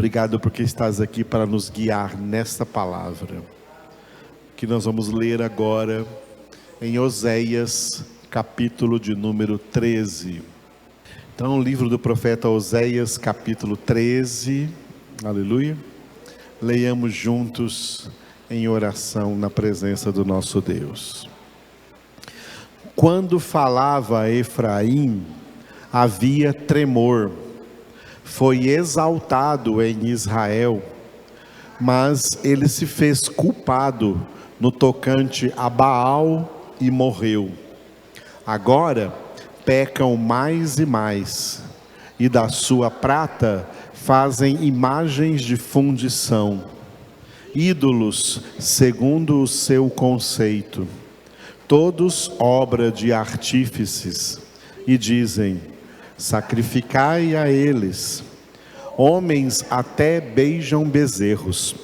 Obrigado porque estás aqui para nos guiar nesta palavra, que nós vamos ler agora em Oséias, capítulo de número 13. Então, o livro do profeta Oséias, capítulo 13, aleluia. Leiamos juntos em oração na presença do nosso Deus. Quando falava a Efraim, havia tremor, foi exaltado em Israel, mas ele se fez culpado no tocante a Baal e morreu. Agora pecam mais e mais, e da sua prata fazem imagens de fundição, ídolos segundo o seu conceito, todos obra de artífices, e dizem: sacrificai a eles. Homens até beijam bezerros.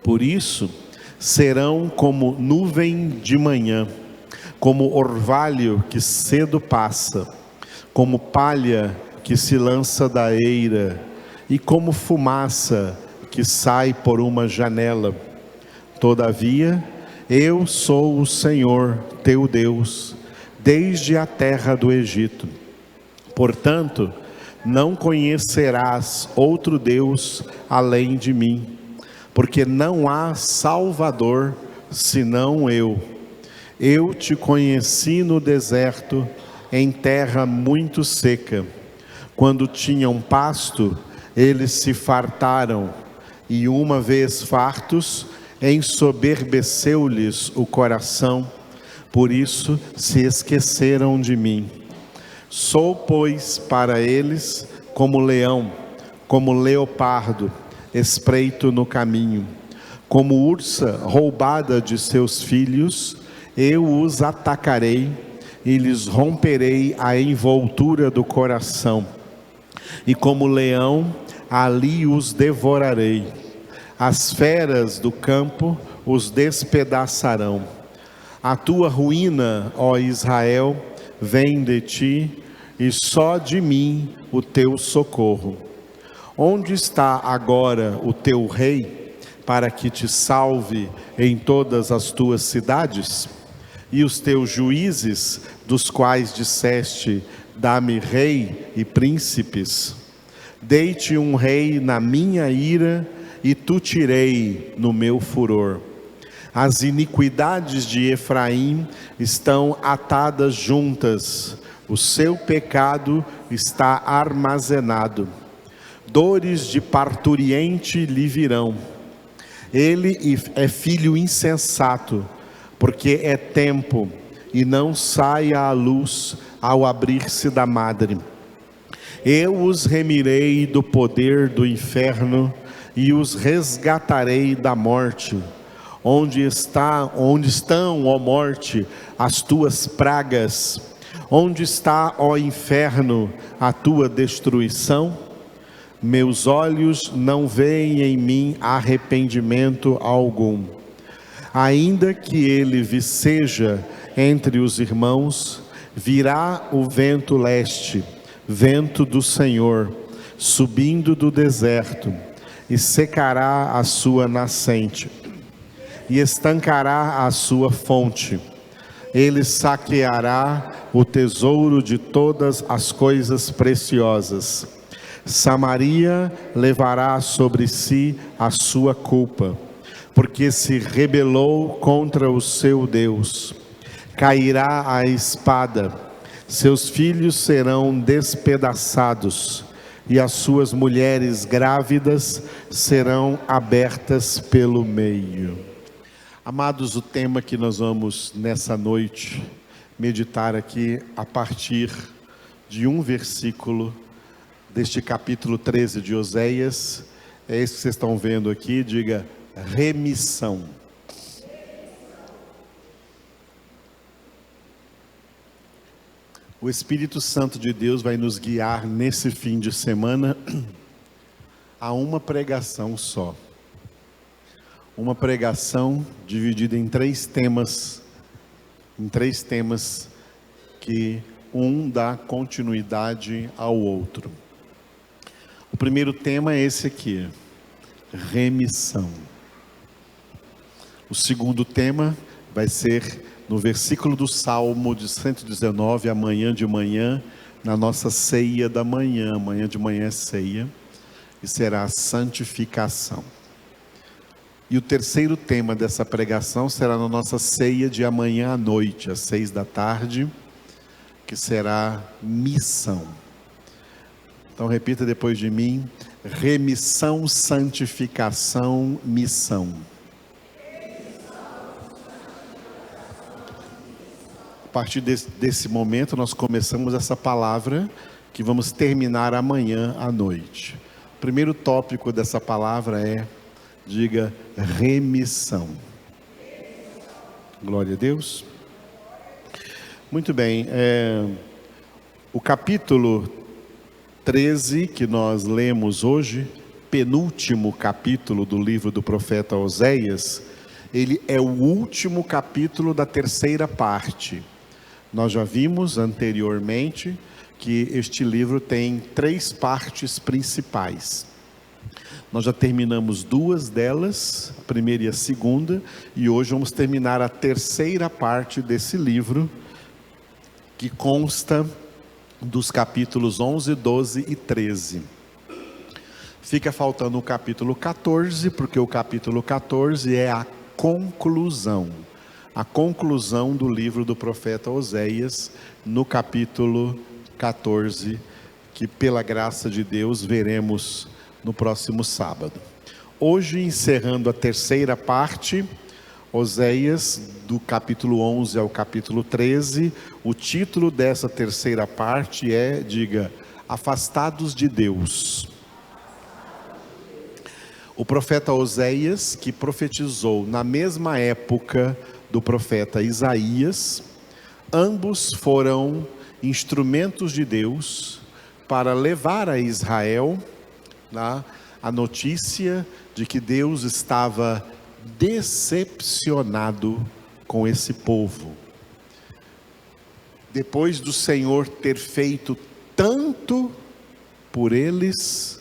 Por isso serão como nuvem de manhã, como orvalho que cedo passa, como palha que se lança da eira, e como fumaça que sai por uma janela. Todavia, eu sou o Senhor teu Deus, desde a terra do Egito. Portanto, não conhecerás outro Deus além de mim, porque não há Salvador senão eu. Eu te conheci no deserto, em terra muito seca. Quando tinham pasto, eles se fartaram, e uma vez fartos, ensoberbeceu-lhes o coração, por isso se esqueceram de mim. Sou, pois, para eles como leão, como leopardo, espreito no caminho. Como ursa roubada de seus filhos, eu os atacarei e lhes romperei a envoltura do coração. E como leão, ali os devorarei. As feras do campo os despedaçarão. A tua ruína, ó Israel, vem de ti, e só de mim o teu socorro. Onde está agora o teu rei, para que te salve em todas as tuas cidades? E os teus juízes, dos quais disseste: dá-me rei e príncipes? Dei-te um rei na minha ira, e tu tirei no meu furor. As iniquidades de Efraim estão atadas juntas, o seu pecado está armazenado. Dores de parturiente lhe virão. Ele é filho insensato, porque é tempo, e não sai à luz ao abrir-se da madre. Eu os remirei do poder do inferno, e os resgatarei da morte. Onde estão, ó morte, as tuas pragas? Onde está, ó inferno, a tua destruição? Meus olhos não veem em mim arrependimento algum. Ainda que ele viceja entre os irmãos, virá o vento leste, vento do Senhor, subindo do deserto, e secará a sua nascente, e estancará a sua fonte. Ele saqueará o tesouro de todas as coisas preciosas. Samaria levará sobre si a sua culpa, porque se rebelou contra o seu Deus. Cairá a espada, seus filhos serão despedaçados, e as suas mulheres grávidas serão abertas pelo meio. Amados, o tema que nós vamos nessa noite meditar aqui a partir de um versículo deste capítulo 13 de Oséias, é esse que vocês estão vendo aqui, diga: remissão. O Espírito Santo de Deus vai nos guiar nesse fim de semana a uma pregação só. Uma pregação dividida em três temas que um dá continuidade ao outro. O primeiro tema é esse aqui: remissão. O segundo tema vai ser no versículo do Salmo de 119, amanhã de manhã, na nossa ceia da manhã. Amanhã de manhã é ceia, e será a santificação. E o terceiro tema dessa pregação será na nossa ceia de amanhã à noite, às 6 da tarde, que será missão. Então repita depois de mim: remissão, santificação, missão. A partir desse momento nós começamos essa palavra que vamos terminar amanhã à noite. O primeiro tópico dessa palavra é, diga, remissão. Glória a Deus. Muito bem, o capítulo 13 que nós lemos hoje, penúltimo capítulo do livro do profeta Oséias, ele é o último capítulo da terceira parte. Nós já vimos anteriormente que este livro tem 3 partes principais. Nós já terminamos 2 delas, a primeira e a segunda, e hoje vamos terminar a terceira parte desse livro, que consta dos capítulos 11, 12 e 13. Fica faltando o capítulo 14, porque o capítulo 14 é a conclusão do livro do profeta Oséias, no capítulo 14, que pela graça de Deus veremos no próximo sábado. Hoje, encerrando a terceira parte, Oséias, do capítulo 11 ao capítulo 13, o título dessa terceira parte é, diga, Afastados de Deus. O profeta Oséias, que profetizou na mesma época do profeta Isaías, ambos foram instrumentos de Deus para levar a Israel a notícia de que Deus estava decepcionado com esse povo. Depois do Senhor ter feito tanto por eles,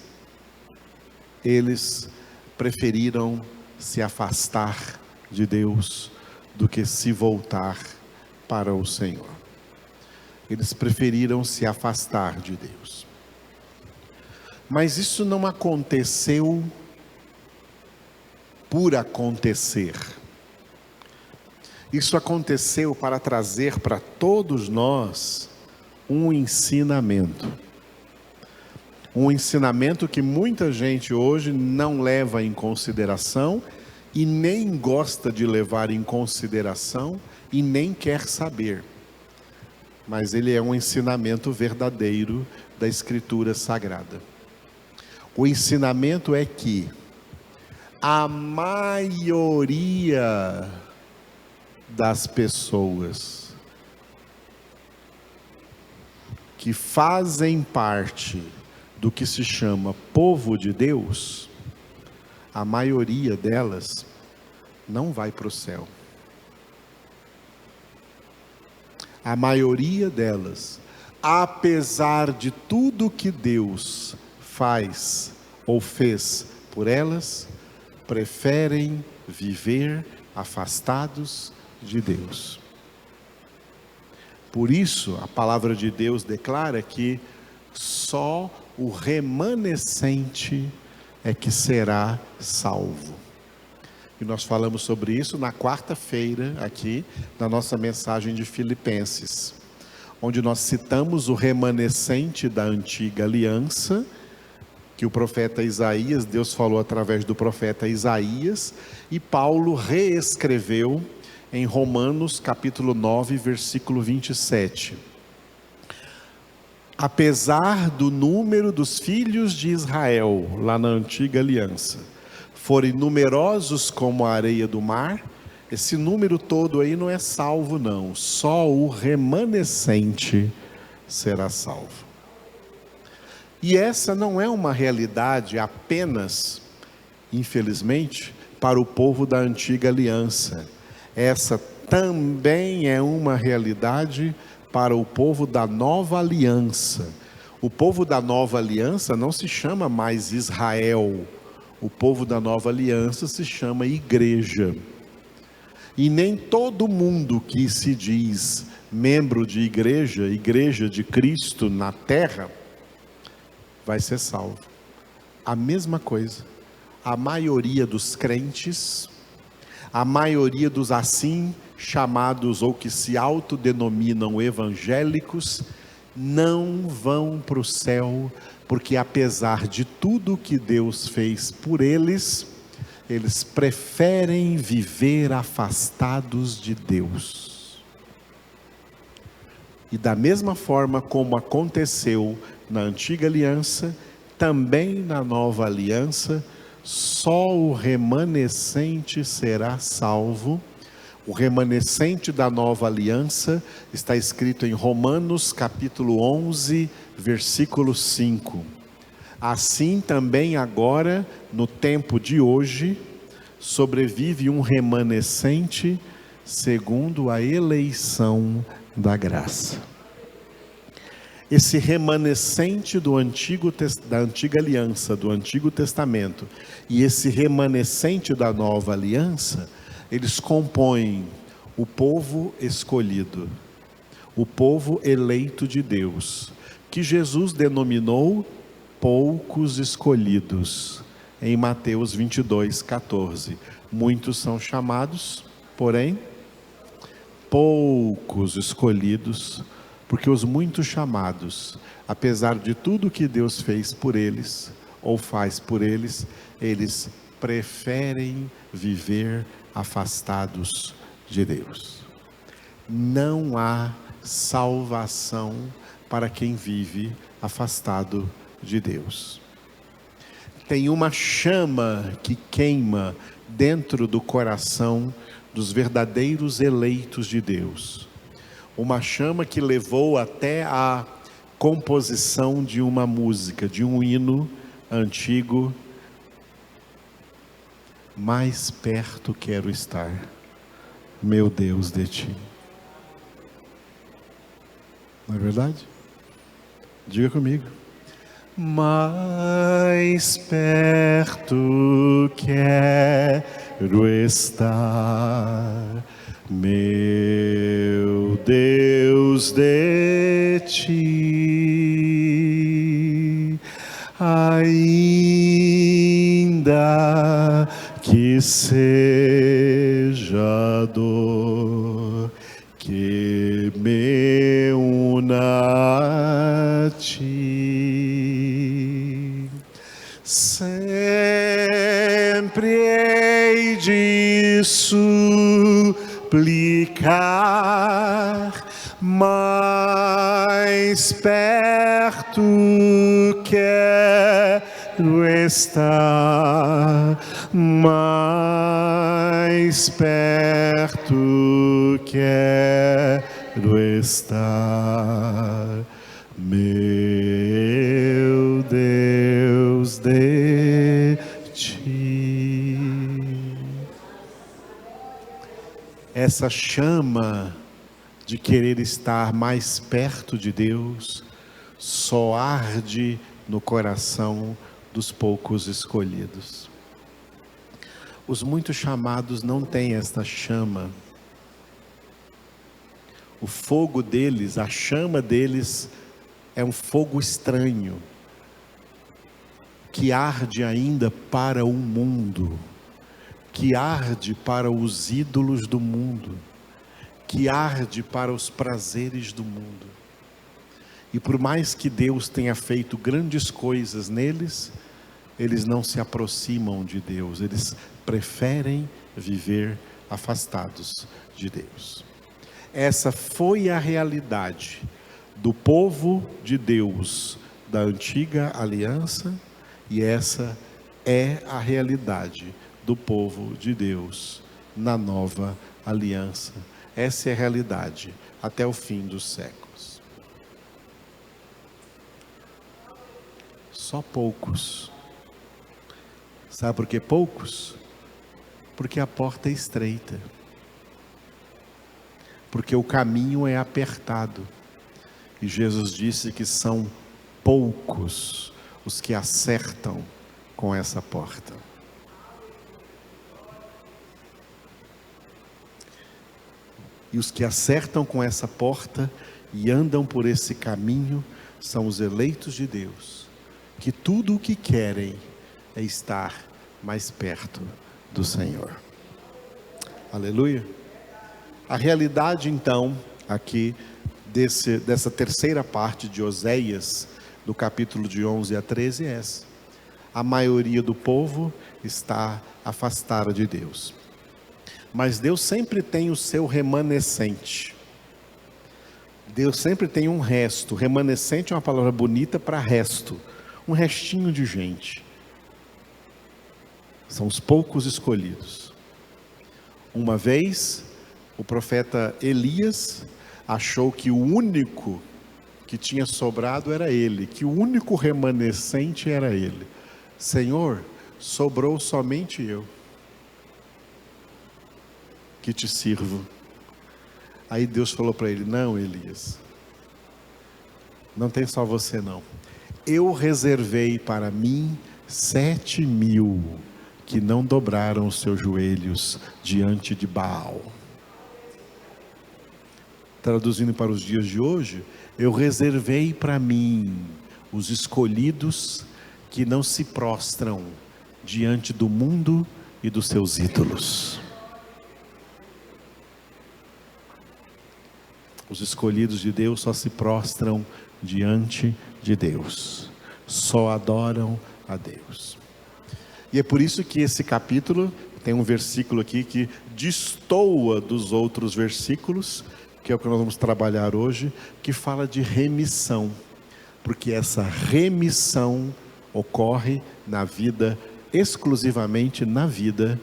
eles preferiram se afastar de Deus do que se voltar para o Senhor. Eles preferiram se afastar de Deus. Mas isso não aconteceu por acontecer. Isso aconteceu para trazer para todos nós um ensinamento. Um ensinamento que muita gente hoje não leva em consideração e nem gosta de levar em consideração e nem quer saber. Mas ele é um ensinamento verdadeiro da Escritura Sagrada. O ensinamento é que a maioria das pessoas que fazem parte do que se chama povo de Deus, a maioria delas não vai para o céu. A maioria delas, apesar de tudo que Deus faz ou fez por elas, preferem viver afastados de Deus. Por isso, a palavra de Deus declara que só o remanescente é que será salvo. E nós falamos sobre isso na quarta-feira, aqui, na nossa mensagem de Filipenses, onde nós citamos o remanescente da antiga aliança, que o profeta Isaías, Deus falou através do profeta Isaías, e Paulo reescreveu em Romanos capítulo 9, versículo 27. Apesar do número dos filhos de Israel, lá na antiga aliança, forem numerosos como a areia do mar, esse número todo aí não é salvo não, só o remanescente será salvo. E essa não é uma realidade apenas, infelizmente, para o povo da antiga aliança. Essa também é uma realidade para o povo da nova aliança. O povo da nova aliança não se chama mais Israel. O povo da nova aliança se chama igreja. E nem todo mundo que se diz membro de igreja, igreja de Cristo na terra, vai ser salvo. A mesma coisa. A maioria dos crentes, a maioria dos assim chamados ou que se autodenominam evangélicos, não vão para o céu, porque apesar de tudo que Deus fez por eles, eles preferem viver afastados de Deus. E da mesma forma como aconteceu na antiga aliança, também na nova aliança, só o remanescente será salvo. O remanescente da nova aliança está escrito em Romanos capítulo 11, versículo 5. Assim também agora, no tempo de hoje, sobrevive um remanescente segundo a eleição da graça. Esse remanescente da antiga aliança, do Antigo Testamento, e esse remanescente da nova aliança, eles compõem o povo escolhido, o povo eleito de Deus, que Jesus denominou poucos escolhidos, em Mateus 22, 14. Muitos são chamados, porém, poucos escolhidos, porque os muitos chamados, apesar de tudo que Deus fez por eles, ou faz por eles, eles preferem viver afastados de Deus. Não há salvação para quem vive afastado de Deus. Tem uma chama que queima dentro do coração dos verdadeiros eleitos de Deus. Uma chama que levou até a composição de uma música, de um hino antigo. Mais perto quero estar, meu Deus, de ti. Não é verdade? Diga comigo. Mais perto quero estar, meu Deus, de ti, ainda que seja dor que me una a ti, sempre hei de suplicar, mais perto quero estar, mais perto quero estar, meu Deus, de ti. Essa chama de querer estar mais perto de Deus só arde no coração dos poucos escolhidos. Os muitos chamados não têm esta chama. O fogo deles, a chama deles é um fogo estranho, que arde ainda para o mundo, que arde para os ídolos do mundo, que arde para os prazeres do mundo. E por mais que Deus tenha feito grandes coisas neles, eles não se aproximam de Deus, eles preferem viver afastados de Deus. Essa foi a realidade do povo de Deus da antiga aliança, e essa é a realidade do povo de Deus na nova aliança. Essa é a realidade até o fim dos séculos. Só poucos. Sabe por que poucos? Porque a porta é estreita. Porque o caminho é apertado. E Jesus disse que são poucos os que acertam com essa porta. E os que acertam com essa porta e andam por esse caminho são os eleitos de Deus, que tudo o que querem é estar mais perto do Senhor. Aleluia. A realidade então aqui dessa terceira parte de Oséias, do capítulo de 11 a 13 é essa: a maioria do povo está afastada de Deus, mas Deus sempre tem o seu remanescente. Deus sempre tem um resto. Remanescente é uma palavra bonita para resto, um restinho de gente. São os poucos escolhidos. Uma vez, o profeta Elias achou que o único que tinha sobrado era ele, que o único remanescente era ele. Senhor, sobrou somente eu, que te sirvo. Aí Deus falou para ele: não, Elias, não tem só você não. Eu reservei para mim 7.000 que não dobraram os seus joelhos diante de Baal. Traduzindo para os dias de hoje, eu reservei para mim os escolhidos que não se prostram diante do mundo e dos seus ídolos. Os escolhidos de Deus só se prostram diante de Deus, só adoram a Deus. E é por isso que esse capítulo tem um versículo aqui que destoa dos outros versículos, que é o que nós vamos trabalhar hoje, que fala de remissão, porque essa remissão ocorre na vida, exclusivamente na vida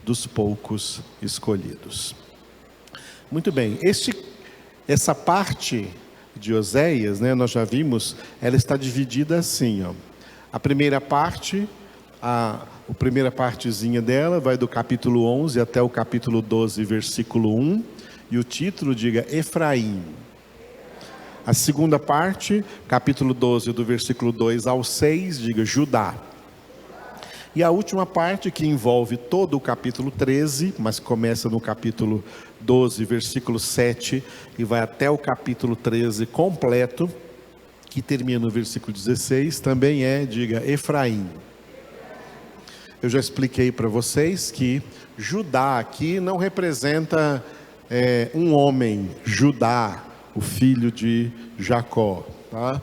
dos poucos escolhidos. Muito bem, essa parte de Oséias, nós já vimos, ela está dividida assim, a primeira parte, a primeira partezinha dela vai do capítulo 11 até o capítulo 12, versículo 1, e o título diga Efraim. A segunda parte, capítulo 12, do versículo 2 ao 6, diga Judá. E a última parte, que envolve todo o capítulo 13, mas começa no capítulo 12, versículo 7, e vai até o capítulo 13 completo, que termina no versículo 16, também diga Efraim. Eu já expliquei para vocês que Judá aqui não representa um homem, Judá, o filho de Jacó, tá?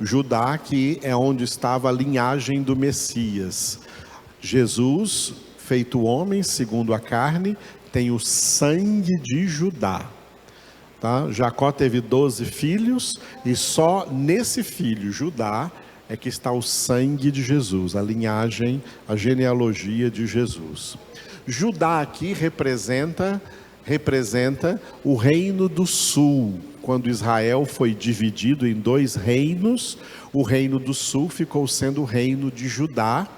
Judá aqui é onde estava a linhagem do Messias. Jesus, feito homem, segundo a carne, tem o sangue de Judá, tá? Jacó teve 12 filhos, e só nesse filho, Judá, é que está o sangue de Jesus, a linhagem, a genealogia de Jesus. Judá aqui representa o reino do sul. Quando Israel foi dividido em 2 reinos, o reino do sul ficou sendo o reino de Judá,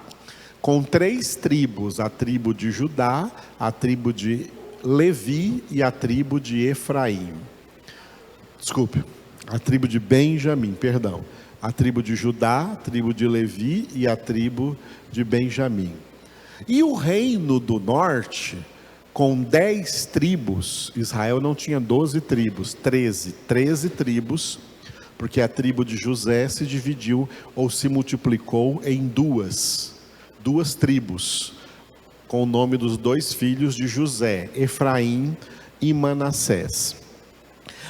com 3 tribos: a tribo de Judá, a tribo de Levi e a tribo de Efraim. Desculpe, a tribo de Benjamim, perdão. A tribo de Judá, a tribo de Levi e a tribo de Benjamim. E o reino do norte, com 10 tribos, Israel não tinha 12 tribos, 13 tribos, porque a tribo de José se dividiu ou se multiplicou em duas tribos, com o nome dos 2 filhos de José, Efraim e Manassés.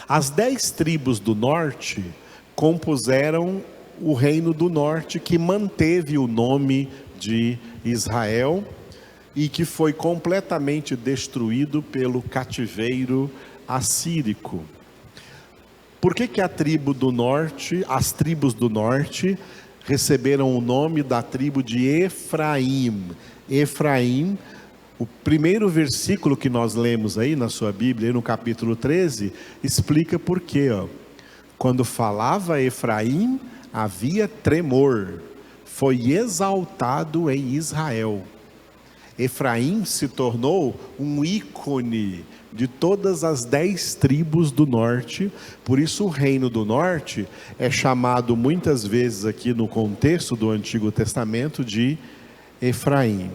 As 10 tribos do norte compuseram o reino do norte, que manteve o nome de Israel e que foi completamente destruído pelo cativeiro assírico. Por que a tribo do norte, as tribos do norte, receberam o nome da tribo de Efraim? Efraim, o primeiro versículo que nós lemos aí na sua Bíblia, no capítulo 13, explica por quê. Quando falava Efraim, havia tremor, foi exaltado em Israel. Efraim se tornou um ícone de todas as 10 tribos do norte. Por isso o reino do norte é chamado muitas vezes aqui no contexto do Antigo Testamento de Efraim.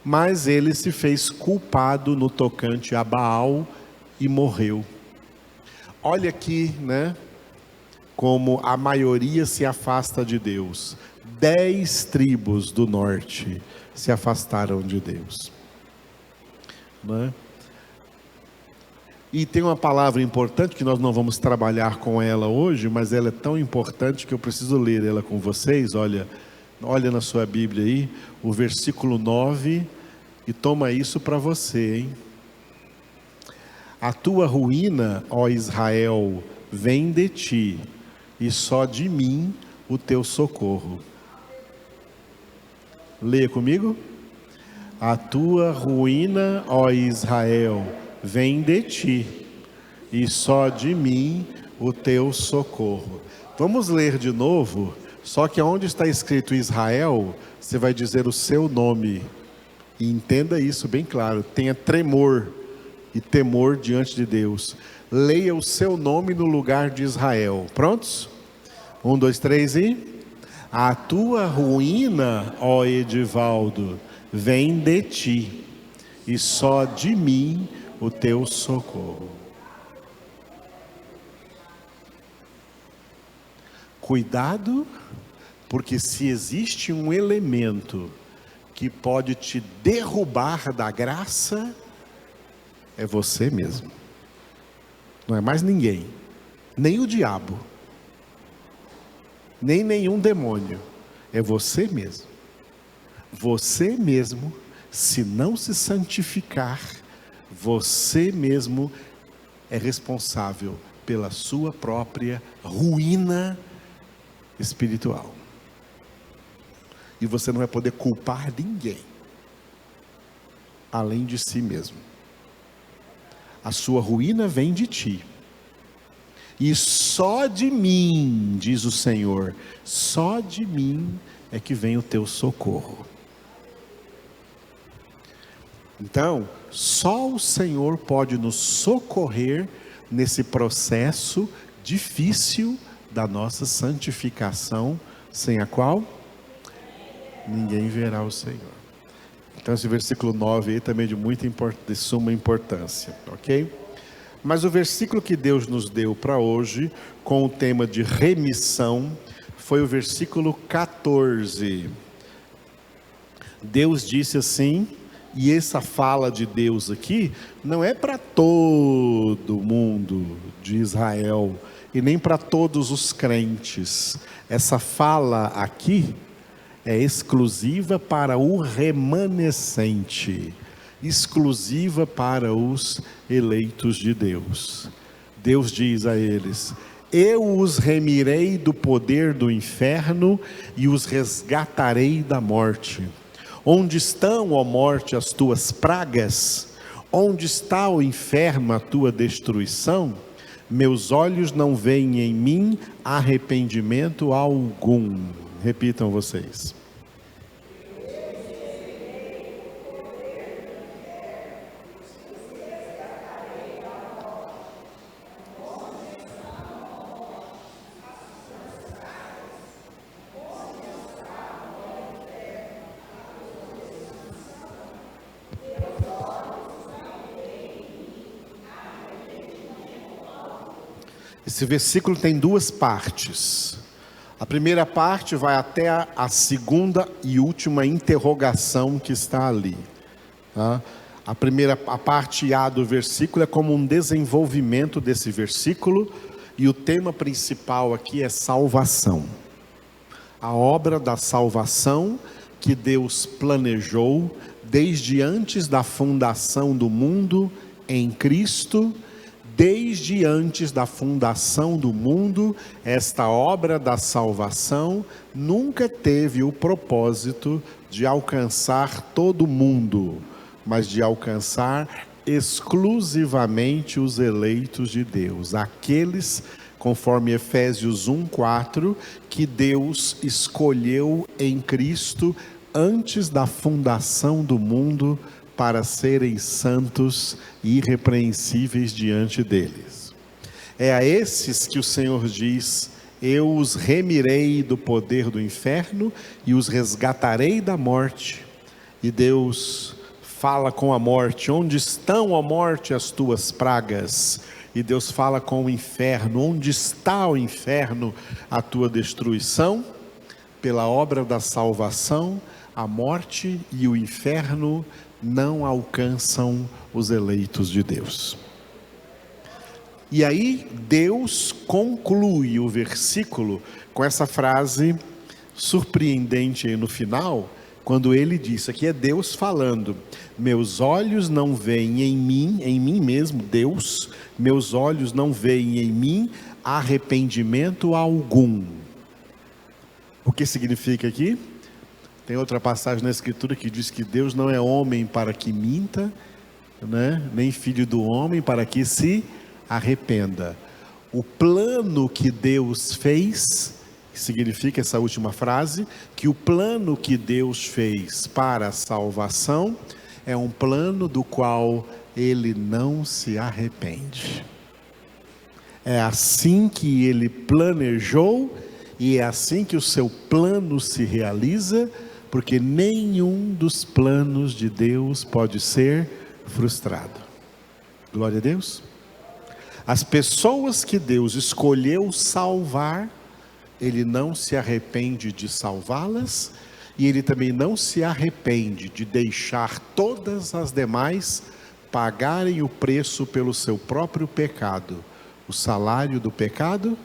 Mas ele se fez culpado no tocante a Baal e morreu. Olha aqui, né, como a maioria se afasta de Deus. 10 tribos do norte se afastaram de Deus, né? E tem uma palavra importante que nós não vamos trabalhar com ela hoje, mas ela é tão importante que eu preciso ler ela com vocês. Olha na sua Bíblia aí, o versículo 9, e toma isso para você, hein? A tua ruína, ó Israel, vem de ti, e só de mim o teu socorro. Leia comigo. A tua ruína, ó Israel, vem de ti, e só de mim o teu socorro. Vamos ler de novo, só que onde está escrito Israel, você vai dizer o seu nome. E entenda isso bem claro, tenha tremor e temor diante de Deus. Leia o seu nome no lugar de Israel. Prontos? 1, 2, 3 e... A tua ruína, ó Edivaldo, vem de ti, e só de mim o teu socorro. Cuidado, porque se existe um elemento que pode te derrubar da graça, é você mesmo. Não é mais ninguém, nem o diabo, nem nenhum demônio, é você mesmo. Você mesmo, se não se santificar, você mesmo é responsável pela sua própria ruína espiritual. E você não vai poder culpar ninguém, além de si mesmo. A sua ruína vem de ti. E só de mim, diz o Senhor, só de mim é que vem o teu socorro. Então, só o Senhor pode nos socorrer nesse processo difícil da nossa santificação, sem a qual ninguém verá o Senhor. Então esse versículo 9 aí também é de suma importância, ok? Mas o versículo que Deus nos deu para hoje, com o tema de remissão, foi o versículo 14. Deus disse assim, e essa fala de Deus aqui, não é para todo mundo de Israel, e nem para todos os crentes. Essa fala aqui é exclusiva para o remanescente, exclusiva para os eleitos de Deus. Deus diz a eles: eu os remirei do poder do inferno e os resgatarei da morte. Onde estão, ó morte, as tuas pragas? Onde está, ó inferno, a tua destruição? Meus olhos não veem em mim arrependimento algum. Repitam vocês. Esse versículo tem duas partes. A primeira parte vai até a segunda e última interrogação que está ali, tá? A parte A do versículo é como um desenvolvimento desse versículo, e o tema principal aqui é salvação. A obra da salvação que Deus planejou desde antes da fundação do mundo em Cristo. Desde antes da fundação do mundo, esta obra da salvação nunca teve o propósito de alcançar todo mundo, mas de alcançar exclusivamente os eleitos de Deus, aqueles, conforme Efésios 1:4, que Deus escolheu em Cristo antes da fundação do mundo, para serem santos e irrepreensíveis diante deles. É a esses que o Senhor diz: eu os remirei do poder do inferno e os resgatarei da morte. E Deus fala com a morte: onde estão, ó morte, as tuas pragas? E Deus fala com o inferno: onde está, o inferno, a tua destruição? Pela obra da salvação, a morte e o inferno não alcançam os eleitos de Deus. E aí Deus conclui o versículo com essa frase surpreendente aí no final, quando ele diz, aqui é Deus falando: meus olhos não veem em mim mesmo, Deus, meus olhos não veem em mim arrependimento algum. O que significa aqui? Tem outra passagem na Escritura que diz que Deus não é homem para que minta, né? Nem filho do homem para que se arrependa. O plano que Deus fez, significa essa última frase, que o plano que Deus fez para a salvação é um plano do qual Ele não se arrepende. É assim que Ele planejou e é assim que o seu plano se realiza, porque nenhum dos planos de Deus pode ser frustrado. Glória a Deus. As pessoas que Deus escolheu salvar, Ele não se arrepende de salvá-las, e Ele também não se arrepende de deixar todas as demais pagarem o preço pelo seu próprio pecado. O salário do pecado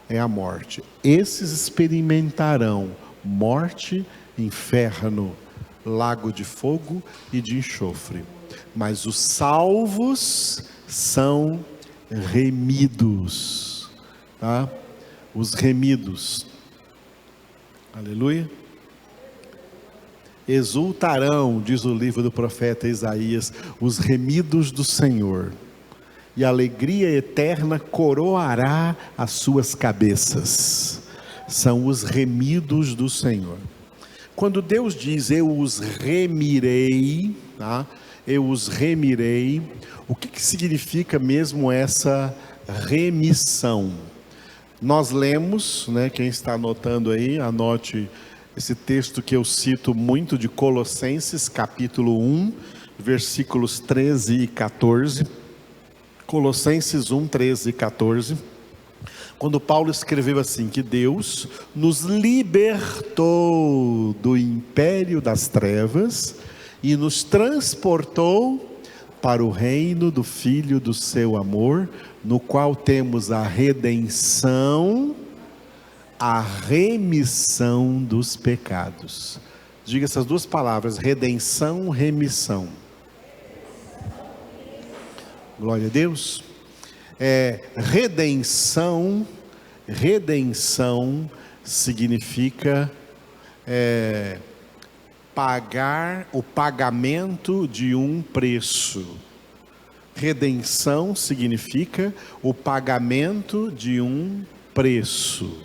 é a morte. Esses experimentarão morte, inferno, lago de fogo e de enxofre. Mas os salvos são remidos, tá? Os remidos, aleluia. Exultarão, diz o livro do profeta Isaías, os remidos do Senhor, e a alegria eterna coroará as suas cabeças. São os remidos do Senhor. Quando Deus diz eu os remirei, tá? Eu os remirei, o que significa mesmo essa remissão? Nós lemos, né, quem está anotando aí, anote esse texto que eu cito muito de Colossenses, capítulo 1, versículos 13 e 14. Colossenses 1, 13 e 14. Quando Paulo escreveu assim, que Deus nos libertou do império das trevas e nos transportou para o reino do Filho do seu amor, no qual temos a redenção, a remissão dos pecados. Diga essas duas palavras: redenção, remissão. Glória a Deus. Redenção significa pagar o pagamento de um preço. Redenção significa o pagamento de um preço.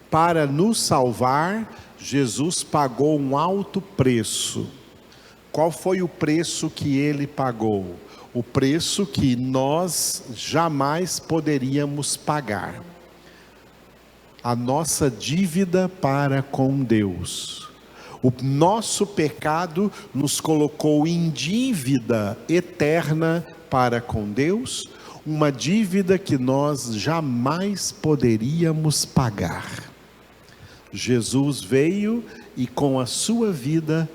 Para nos salvar, Jesus pagou um alto preço. Qual foi o preço que Ele pagou? O preço que nós jamais poderíamos pagar. A nossa dívida para com Deus. O nosso pecado nos colocou em dívida eterna para com Deus, uma dívida que nós jamais poderíamos pagar. Jesus veio e com a sua vida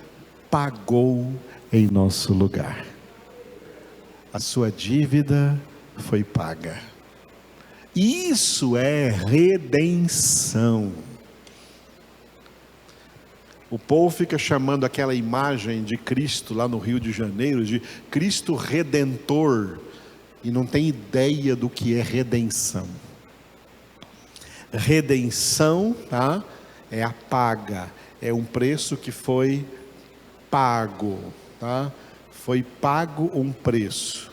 pagou em nosso lugar. A sua dívida foi paga. Isso é redenção. O povo fica chamando aquela imagem de Cristo lá no Rio de Janeiro de Cristo Redentor, e não tem ideia do que é redenção. Redenção, tá? É a paga, é um preço que foi pago, tá? Foi pago um preço.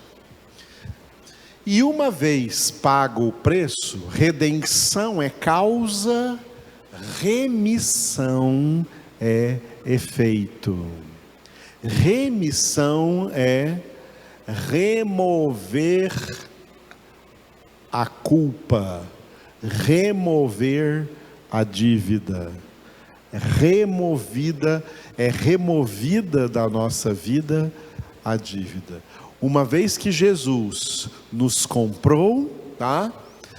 E uma vez pago o preço, redenção é causa, remissão é efeito. Remissão é remover a culpa, remover a dívida. Removida da nossa vida a dívida. Uma vez que Jesus nos comprou, tá?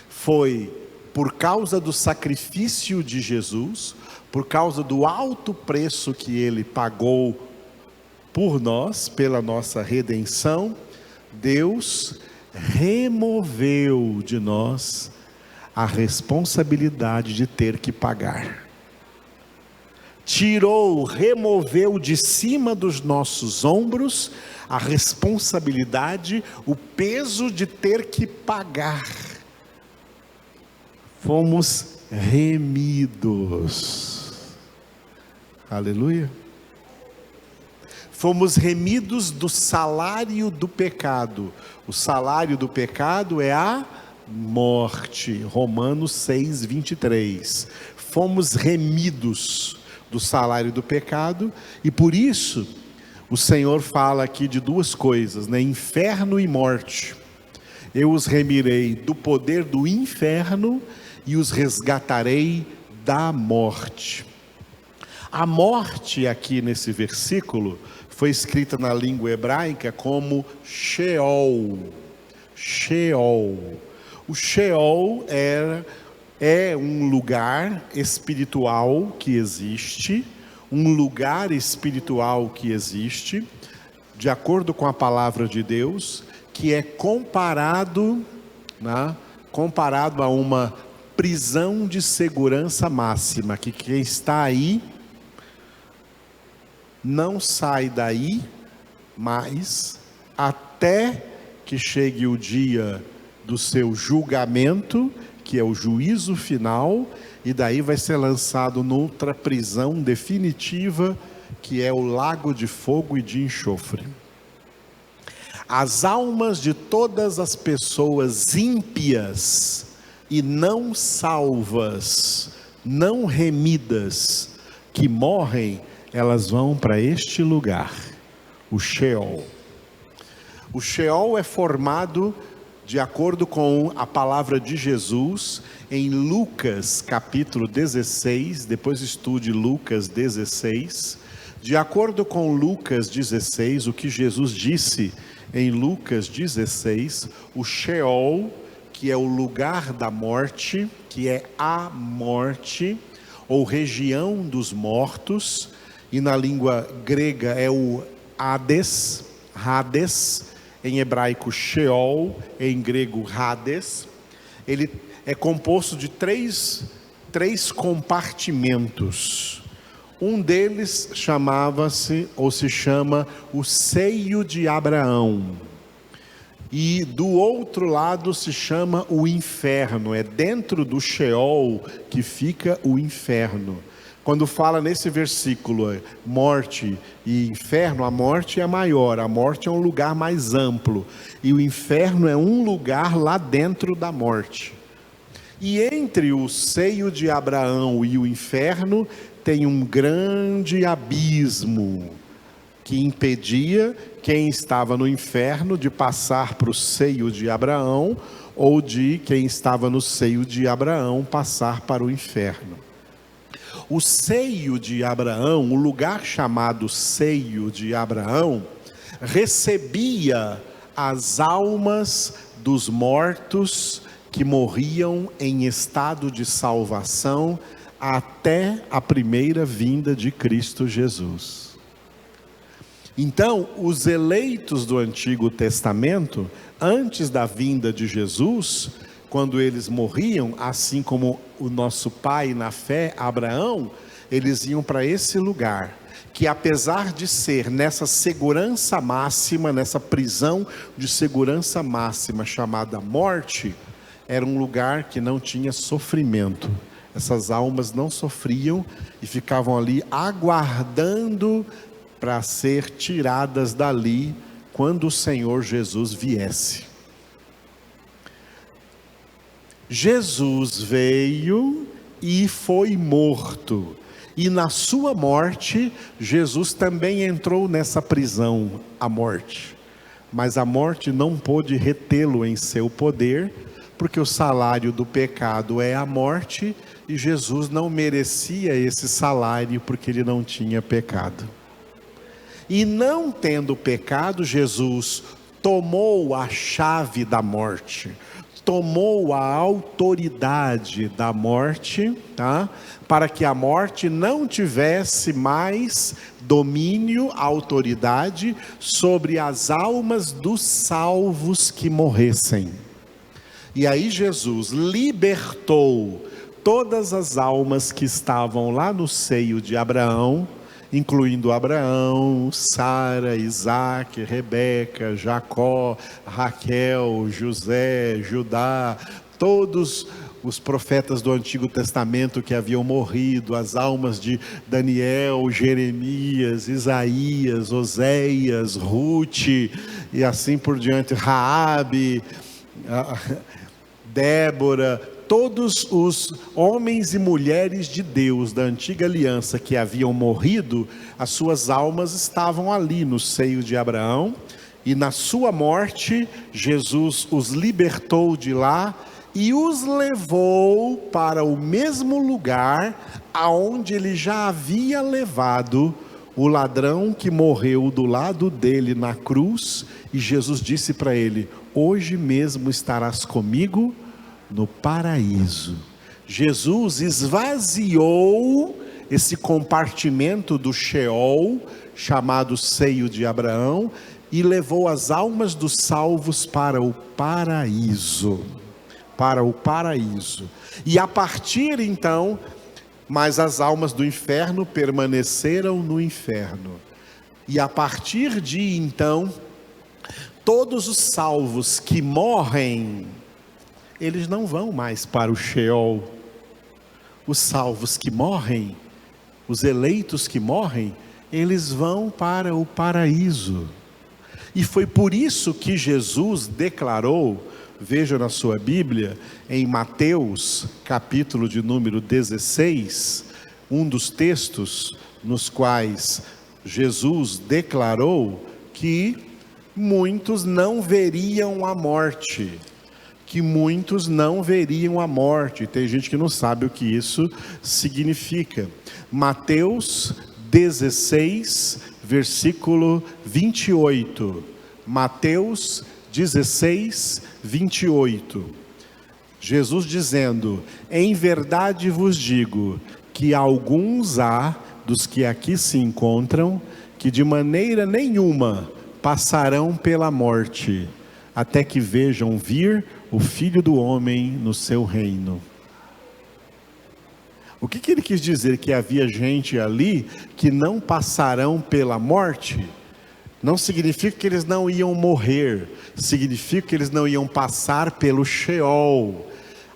Foi por causa do sacrifício de Jesus, por causa do alto preço que Ele pagou por nós, pela nossa redenção, Deus removeu de nós a responsabilidade de ter que pagar. Removeu de cima dos nossos ombros a responsabilidade, o peso de ter que pagar. Fomos remidos. Aleluia. Fomos remidos do salário do pecado. O salário do pecado é a morte. Romanos 6, 23. Fomos remidos do salário do pecado, e por isso o Senhor fala aqui de duas coisas, né? Inferno e morte. Eu os remirei do poder do inferno e os resgatarei da morte. A morte aqui nesse versículo foi escrita na língua hebraica como Sheol. Sheol. O Sheol é um lugar espiritual que existe, de acordo com a palavra de Deus, que é comparado a uma prisão de segurança máxima, que quem está aí não sai daí mais até que chegue o dia do seu julgamento, que é o juízo final, e daí vai ser lançado noutra prisão definitiva, que é o lago de fogo e de enxofre. As almas de todas as pessoas ímpias e não salvas, não remidas, que morrem, elas vão para este lugar, o Sheol. O Sheol é formado, de acordo com a palavra de Jesus, em Lucas capítulo 16, depois estude Lucas 16, de acordo com Lucas 16, o que Jesus disse em Lucas 16, o Sheol, que é o lugar da morte, que é a morte, ou região dos mortos, e na língua grega é o Hades, em hebraico Sheol, em grego Hades. Ele é composto de três compartimentos. Um deles se chama o seio de Abraão. E do outro lado se chama o inferno. É dentro do Sheol que fica o inferno. Quando fala nesse versículo, morte e inferno, a morte é maior, a morte é um lugar mais amplo, e o inferno é um lugar lá dentro da morte. E entre o seio de Abraão e o inferno, tem um grande abismo, que impedia quem estava no inferno de passar para o seio de Abraão, ou de quem estava no seio de Abraão passar para o inferno. O seio de Abraão, o lugar chamado seio de Abraão, recebia as almas dos mortos que morriam em estado de salvação até a primeira vinda de Cristo Jesus. Então, os eleitos do Antigo Testamento, antes da vinda de Jesus, quando eles morriam, assim como o nosso pai na fé, Abraão, eles iam para esse lugar, que apesar de ser nessa segurança máxima, nessa prisão de segurança máxima chamada morte, era um lugar que não tinha sofrimento. Essas almas não sofriam e ficavam ali aguardando para ser tiradas dali quando o Senhor Jesus viesse. Jesus veio e foi morto. E na sua morte, Jesus também entrou nessa prisão, a morte. Mas a morte não pôde retê-lo em seu poder, porque o salário do pecado é a morte, e Jesus não merecia esse salário, porque ele não tinha pecado. E não tendo pecado, Jesus tomou a chave da morte, tomou a autoridade da morte, tá? Para que a morte não tivesse mais domínio, autoridade sobre as almas dos salvos que morressem. E aí Jesus libertou todas as almas que estavam lá no seio de Abraão, incluindo Abraão, Sara, Isaac, Rebeca, Jacó, Raquel, José, Judá, todos os profetas do Antigo Testamento que haviam morrido, as almas de Daniel, Jeremias, Isaías, Oséias, Ruth, e assim por diante, Raabe, Débora, todos os homens e mulheres de Deus da antiga aliança que haviam morrido, as suas almas estavam ali no seio de Abraão, e na sua morte, Jesus os libertou de lá e os levou para o mesmo lugar aonde ele já havia levado o ladrão que morreu do lado dele na cruz, e Jesus disse para ele: hoje mesmo estarás comigo no paraíso. Jesus esvaziou esse compartimento do Sheol, chamado seio de Abraão, e levou as almas dos salvos para o paraíso. Para o paraíso. E a partir então, mas as almas do inferno permaneceram no inferno. E a partir de então, todos os salvos que morrem, eles não vão mais para o Sheol. Os salvos que morrem, os eleitos que morrem, eles vão para o paraíso. E foi por isso que Jesus declarou, veja na sua Bíblia, em Mateus, capítulo de número 16, um dos textos nos quais Jesus declarou que muitos não veriam a morte. Que muitos não veriam a morte. Tem gente que não sabe o que isso significa. Mateus 16, versículo 28. Mateus 16, 28. Jesus dizendo: em verdade vos digo que alguns há dos que aqui se encontram, que de maneira nenhuma passarão pela morte, até que vejam vir o Filho do Homem no seu reino. O que ele quis dizer? Que havia gente ali que não passarão pela morte? Não significa que eles não iam morrer, significa que eles não iam passar pelo Sheol.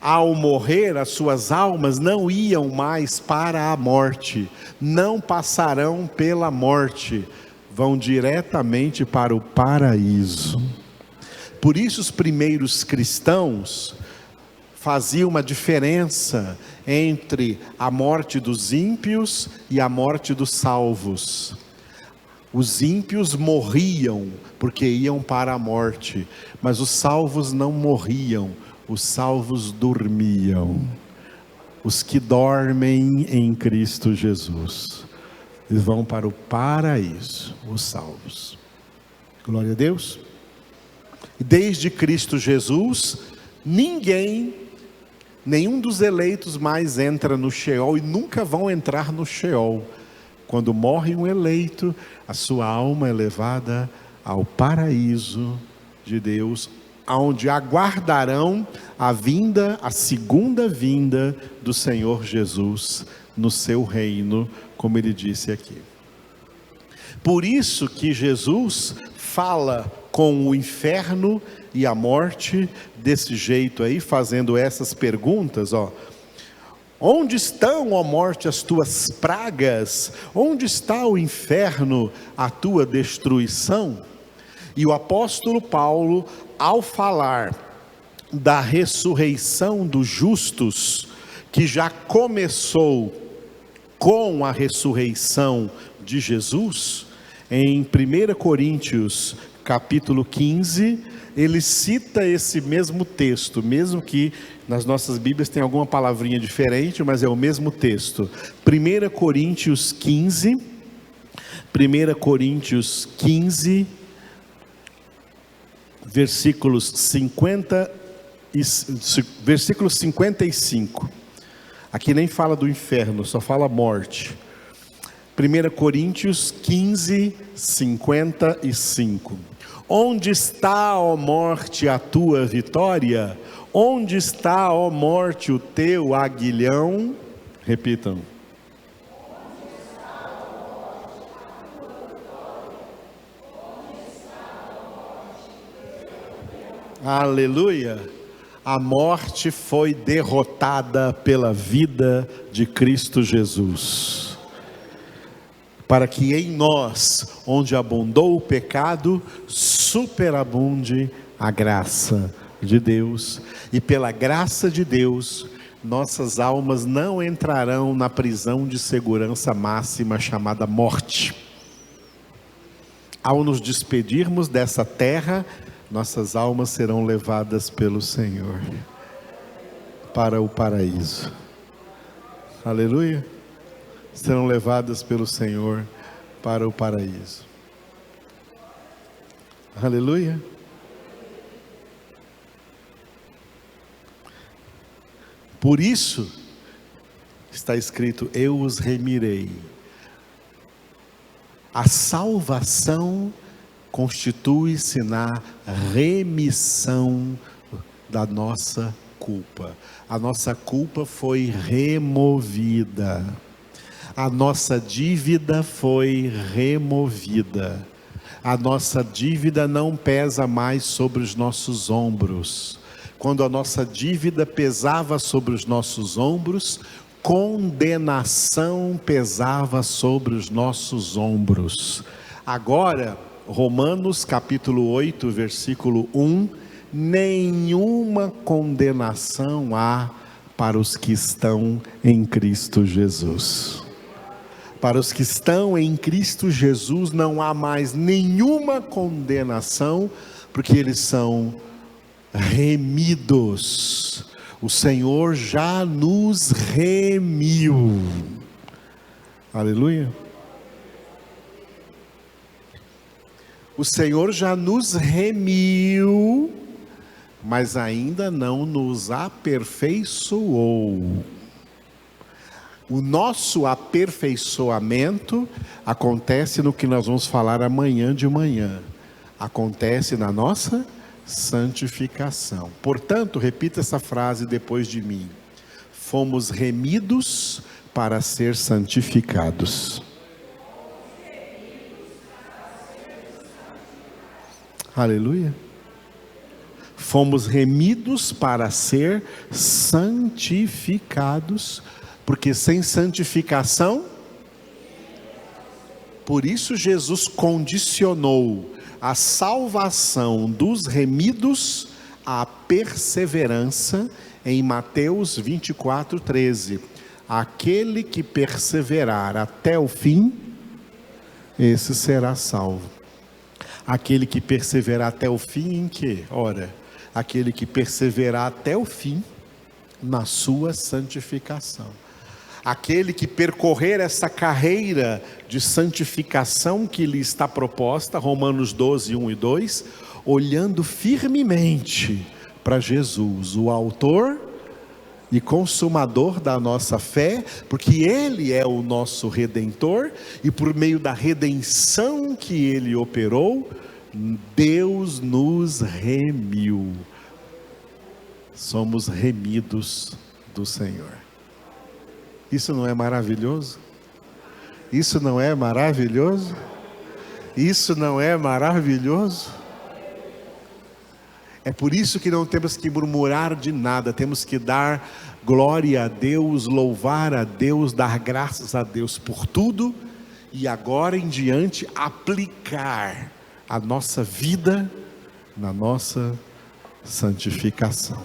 Ao morrer, as suas almas não iam mais para a morte, não passarão pela morte, vão diretamente para o paraíso. Por isso os primeiros cristãos faziam uma diferença entre a morte dos ímpios e a morte dos salvos. Os ímpios morriam porque iam para a morte, mas os salvos não morriam, os salvos dormiam. Os que dormem em Cristo Jesus, eles vão para o paraíso, os salvos. Glória a Deus. Desde Cristo Jesus, nenhum dos eleitos mais entra no Sheol, e nunca vão entrar no Sheol. Quando morre um eleito, a sua alma é levada ao paraíso de Deus, onde aguardarão a segunda vinda do Senhor Jesus no seu reino, como ele disse aqui. Por isso que Jesus fala com o inferno e a morte desse jeito aí, fazendo essas perguntas, onde estão, ó morte, as tuas pragas? Onde está o inferno, a tua destruição? E o apóstolo Paulo, ao falar da ressurreição dos justos, que já começou com a ressurreição de Jesus, em 1 Coríntios capítulo 15, ele cita esse mesmo texto, mesmo que nas nossas Bíblias tem alguma palavrinha diferente, mas é o mesmo texto. 1 Coríntios 15, versículos 55. Aqui nem fala do inferno, só fala morte. 1 Coríntios 15, 55. Onde está, ó morte, a tua vitória? Onde está, ó morte, o teu aguilhão? Repitam. Aleluia! A morte foi derrotada pela vida de Cristo Jesus, para que em nós, onde abundou o pecado, superabunde a graça de Deus, e pela graça de Deus, nossas almas não entrarão na prisão de segurança máxima chamada morte. Ao nos despedirmos dessa terra, nossas almas serão levadas pelo Senhor para o paraíso. Aleluia! Serão levadas pelo Senhor para o paraíso. Aleluia! Por isso está escrito: eu os remirei. A salvação constitui-se na remissão da nossa culpa. A nossa culpa foi removida. A nossa dívida foi removida. A nossa dívida não pesa mais sobre os nossos ombros. Quando a nossa dívida pesava sobre os nossos ombros, condenação pesava sobre os nossos ombros. Agora, Romanos capítulo 8, versículo 1, nenhuma condenação há para os que estão em Cristo Jesus. Para os que estão em Cristo Jesus não há mais nenhuma condenação, porque eles são remidos. O Senhor já nos remiu. Aleluia. O Senhor já nos remiu, mas ainda não nos aperfeiçoou. O nosso aperfeiçoamento acontece no que nós vamos falar amanhã de manhã. Acontece na nossa santificação. Portanto, repita essa frase depois de mim: fomos remidos para ser santificados. Aleluia. Fomos remidos para ser santificados, porque sem santificação, por isso Jesus condicionou a salvação dos remidos à perseverança em Mateus 24, 13. Aquele que perseverar até o fim, esse será salvo. Aquele que perseverar até o fim em quê? Ora, aquele que perseverar até o fim na sua santificação. Aquele que percorrer essa carreira de santificação que lhe está proposta, Romanos 12, 1 e 2, olhando firmemente para Jesus, o autor e consumador da nossa fé, porque Ele é o nosso Redentor, e por meio da redenção que Ele operou, Deus nos remiu. Somos remidos do Senhor. Isso não é maravilhoso? Isso não é maravilhoso? Isso não é maravilhoso? É por isso que não temos que murmurar de nada, temos que dar glória a Deus, louvar a Deus, dar graças a Deus por tudo, e agora em diante aplicar a nossa vida na nossa santificação.